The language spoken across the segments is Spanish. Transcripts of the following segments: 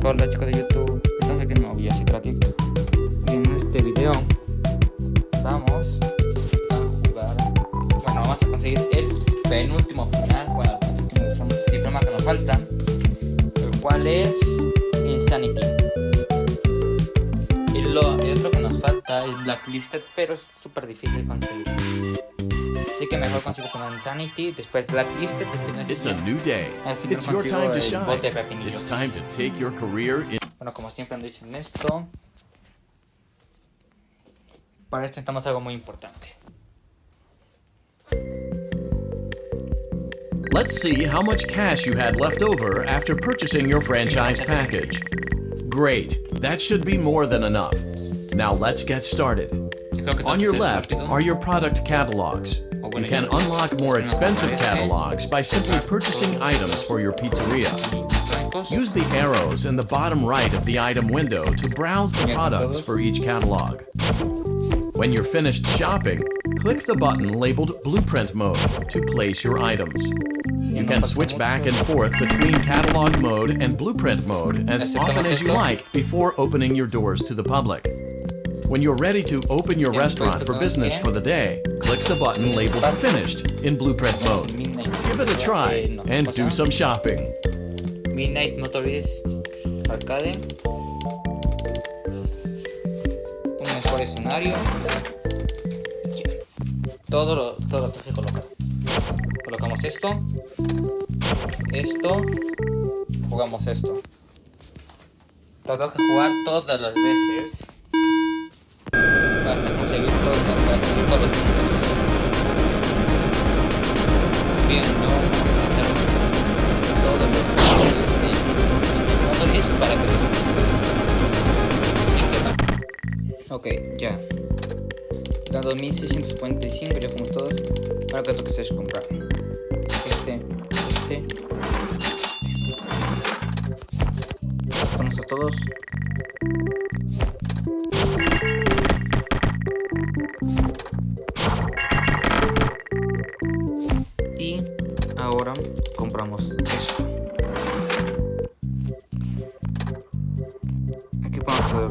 Hola chicos de YouTube, estamos aquí de nuevo, yo soy Crakek. Y en este video vamos a jugar, bueno, vamos a conseguir el penúltimo final, bueno, el último diploma que nos falta, el cual es Insanity. Y el otro que nos falta es Blacklisted, pero es súper difícil de conseguir. Así que mejor consigo poner Insanity, después Blacklisted, It's a new day. It's your time to shine. It's time to take your career in. Bueno, como siempre nos dicen esto. Para esto necesitamos algo muy importante. Let's see how much cash you had left over after purchasing your franchise package. Great, that should be more than enough. Now let's get started. On your left are your product catalogs. You can unlock more expensive catalogs by simply purchasing items for your pizzeria. Use the arrows in the bottom right of the item window to browse the products for each catalog. When you're finished shopping, click the button labeled Blueprint Mode to place your items. You can switch back and forth between Catalog Mode and Blueprint Mode as often as you like before opening your doors to the public. When you're ready to open your restaurant for business for the day, click the button labeled Finished in Blueprint Mode. Give it a try and do some shopping. Midnight Motorist Arcade. Un mejor escenario. Todo lo que hay que colocar. Colocamos esto. Jugamos esto. Tengo que jugar todas las veces hasta conseguir todos los puntos. Bien, no vamos a hacer todos los puntos para que ok, ya. Da 2645, ya como todos. Ahora que lo que es comprar. Vamos a todos. Y ahora compramos esto. Aquí podemos ver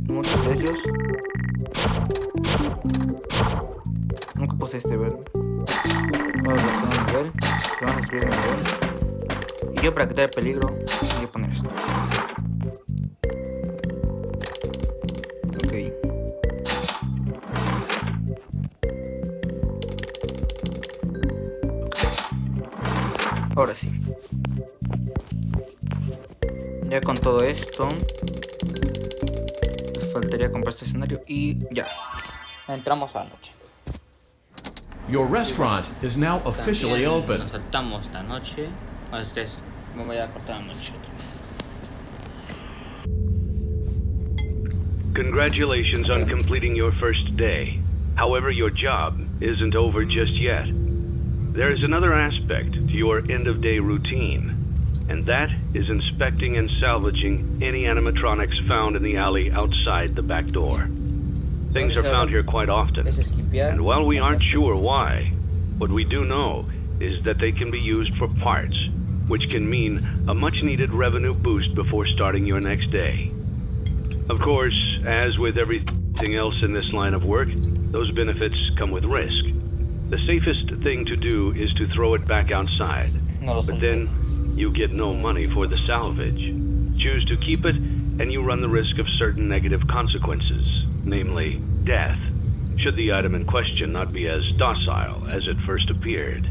muchos de ellos. Nunca puse este nivel. Vamos a hacer un nivel. Vamos a subir el nivel. Y yo, para quitar el peligro, voy a poner esto. Ok. Ahora sí. Ya con todo esto, nos faltaría comprar este escenario y ya. Entramos a la noche. Your restaurant is now officially open. Nos saltamos la noche. Bueno, ustedes me voy a cortar la noche otra vez. Congratulations on completing your first day. However, your job isn't over just yet. There is another aspect to your end-of-day routine, and that is inspecting and salvaging any animatronics found in the alley outside the back door. Things are found here quite often, and while we aren't sure why, what we do know is that they can be used for parts, which can mean a much-needed revenue boost before starting your next day. Of course, as with everything else in this line of work, those benefits come with risk. The safest thing to do is to throw it back outside, but then you get no money for the salvage. Choose to keep it, and you run the risk of certain negative consequences, namely death, should the item in question not be as docile as it first appeared.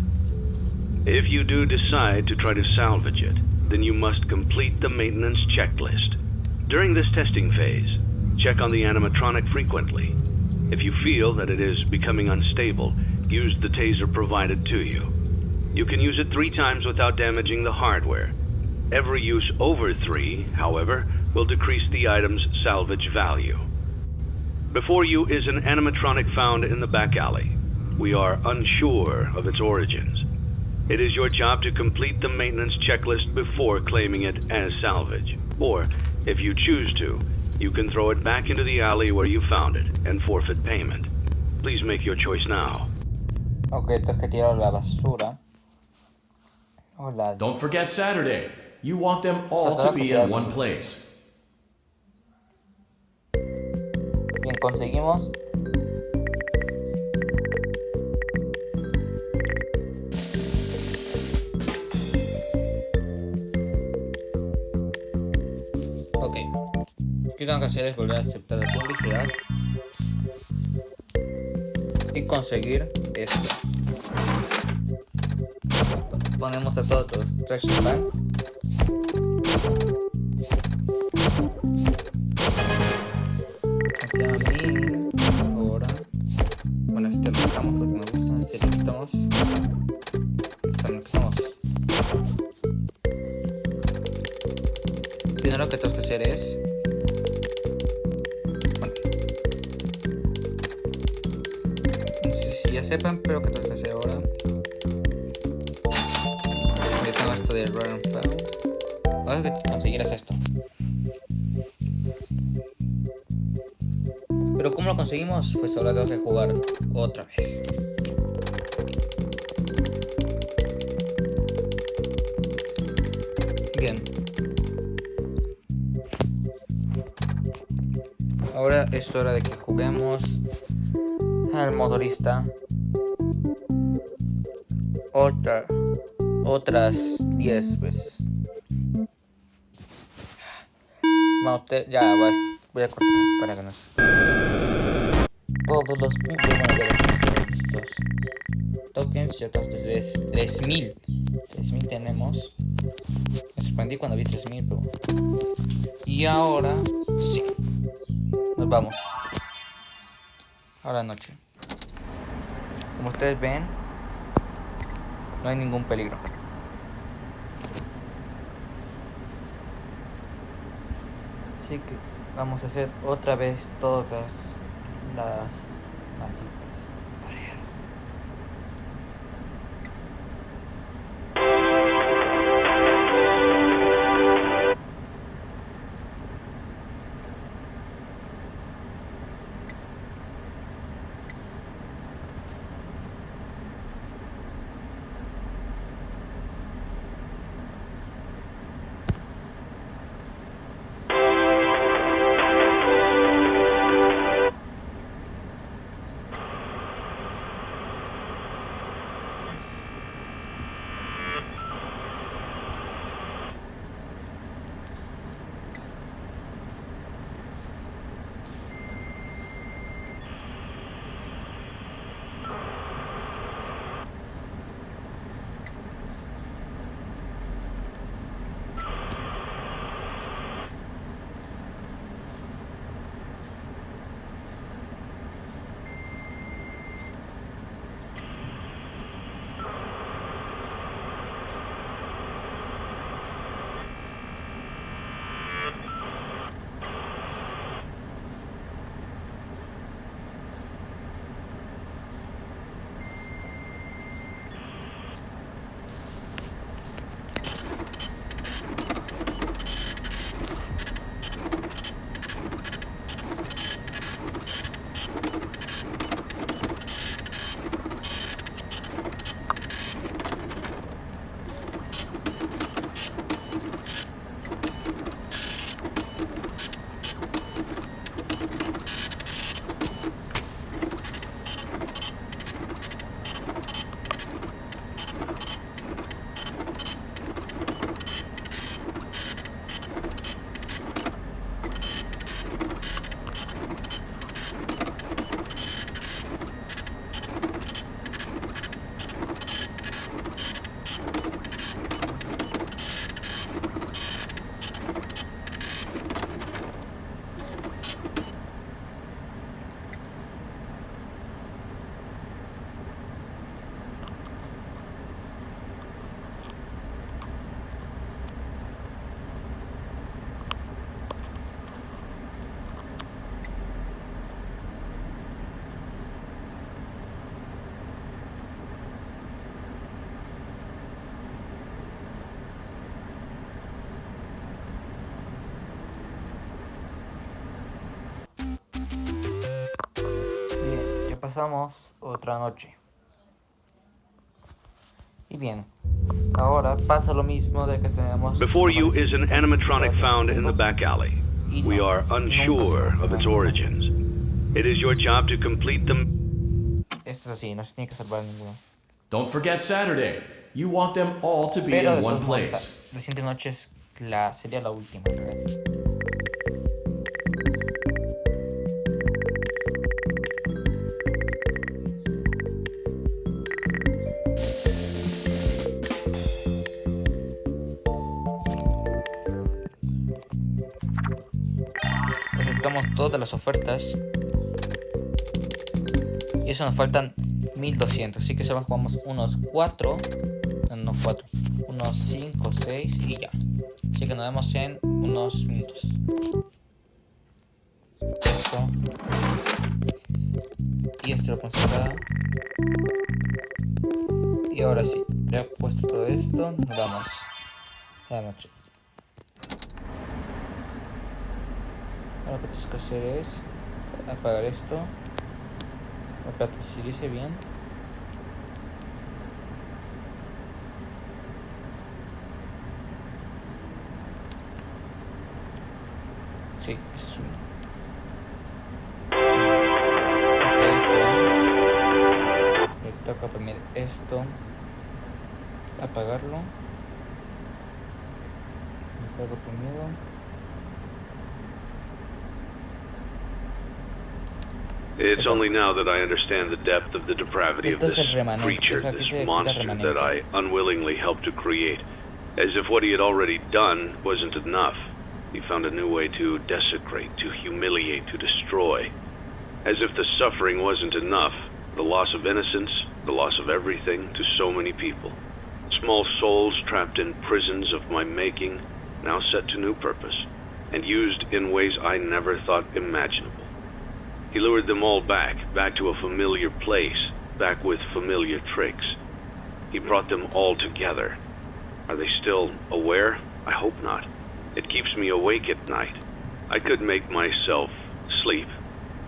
If you do decide to try to salvage it, then you must complete the maintenance checklist. During this testing phase, check on the animatronic frequently. If you feel that it is becoming unstable, use the taser provided to you. You can use it 3 times without damaging the hardware. Every use over 3, however, will decrease the item's salvage value. Before you is an animatronic found in the back alley. We are unsure of its origins. It is your job to complete the maintenance checklist before claiming it as salvage. Or, if you choose to, you can throw it back into the alley where you found it and forfeit payment. Please make your choice now. Ok, tengo que tirar la basura. Hola. Don't forget Saturday. You want them all to be in one place. Bien, conseguimos. Ok. Lo que tengo que hacer es volver a aceptar la publicidad. Y conseguir esto. Ponemos a todos los trash bags. Aquí a mí. Ahora. Bueno, este lo quitamos porque me gusta. Este lo quitamos. Este lo quitamos. Primero lo que tengo que hacer es. Bueno. No sé si ya sepan, pero lo que tengo que hacer ahora. Yo tengo esto de Rare and Found. Ahora que conseguir es esto. Pero ¿cómo lo conseguimos? Pues ahora tengo que jugar otra vez. Bien. Ahora es hora de que juguemos al motorista otras 10 veces. Bueno, ya voy a cortar para que nos... Todos los puntos, bueno, ya los tokens, ya todos 3000 tenemos. Me sorprendí cuando vi 3000, pero... Y ahora, sí, nos vamos a la noche. Como ustedes ven, no hay ningún peligro. Así que vamos a hacer otra vez todas las malditas tareas. Pasamos otra noche. Y bien, Ahora pasa lo mismo de que tenemos. Before you is an animatronic found in the back alley. We are unsure of its origins. It is your job to complete them. Esto es así, no se tiene que salvar ninguno. Don't forget Saturday. You want them all to be Pero in de one todos modos, place. la siguiente noche sería la última. Aceptamos todas las ofertas. Y eso nos faltan 1200. Así que solo jugamos unos 4. No 4. Unos 5, 6 y ya. Así que nos vemos en unos minutos. Esto. Y esto lo ponemos acá. Y ahora sí. Ya he puesto todo esto. Nos vamos a la noche. Ahora lo que tienes que hacer es apagar esto. Espérate, si dice bien. Sí, ese es uno. Ok, esperamos. Le toca primero esto. Apagarlo. Dejarlo primero. It's only now that I understand the depth of the depravity of this creature, this monster that I unwillingly helped to create. As if what he had already done wasn't enough. He found a new way to desecrate, to humiliate, to destroy. As if the suffering wasn't enough, the loss of innocence, the loss of everything to so many people. Small souls trapped in prisons of my making, now set to new purpose, and used in ways I never thought imaginable. He lured them all back to a familiar place, back with familiar tricks. He brought them all together. Are they still aware? I hope not. It keeps me awake at night. I could make myself sleep,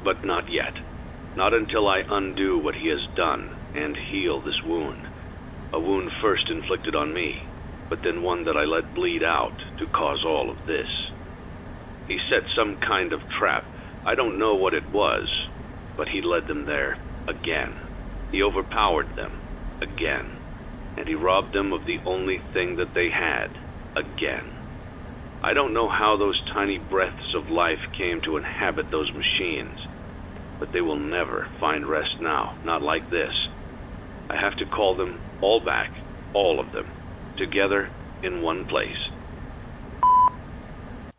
but not yet. Not until I undo what he has done and heal this wound. A wound first inflicted on me, but then one that I let bleed out to cause all of this. He set some kind of trap. I don't know what it was, but he led them there again. He overpowered them again, and he robbed them of the only thing that they had again. I don't know how those tiny breaths of life came to inhabit those machines, but they will never find rest now, not like this. I have to call them all back, all of them, together in one place.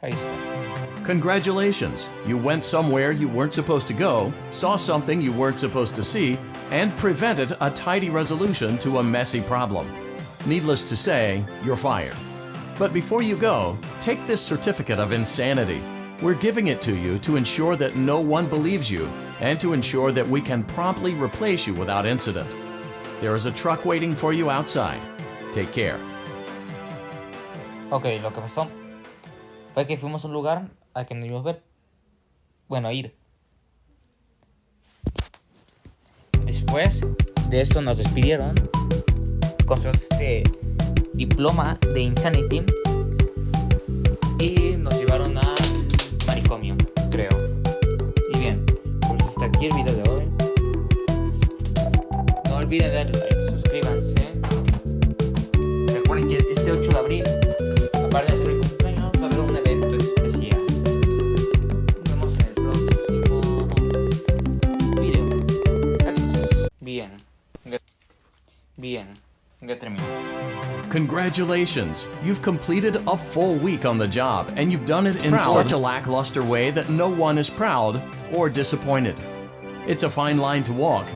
Ahí está. Congratulations! You went somewhere you weren't supposed to go, saw something you weren't supposed to see, and prevented a tidy resolution to a messy problem. Needless to say, you're fired. But before you go, take this certificate of insanity. We're giving it to you to ensure that no one believes you, and to ensure that we can promptly replace you without incident. There is a truck waiting for you outside. Take care. Ok, lo que pasó fue que fuimos a un lugar al que no íbamos a ver. Bueno, a ir. Después de eso nos despidieron con este diploma de Insanity y nos llevaron al manicomio, creo. Y bien, pues hasta aquí el video de hoy. No olviden darle like, suscríbanse. Recuerden que este 8 de abril, aparte de mi cumpleaños, va a haber un evento especial. Nos vemos en el próximo video. Adiós. Bien, ya terminé. Congratulations! You've completed a full week on the job, and you've done it in such a lackluster way that no one is proud or disappointed. It's a fine line to walk,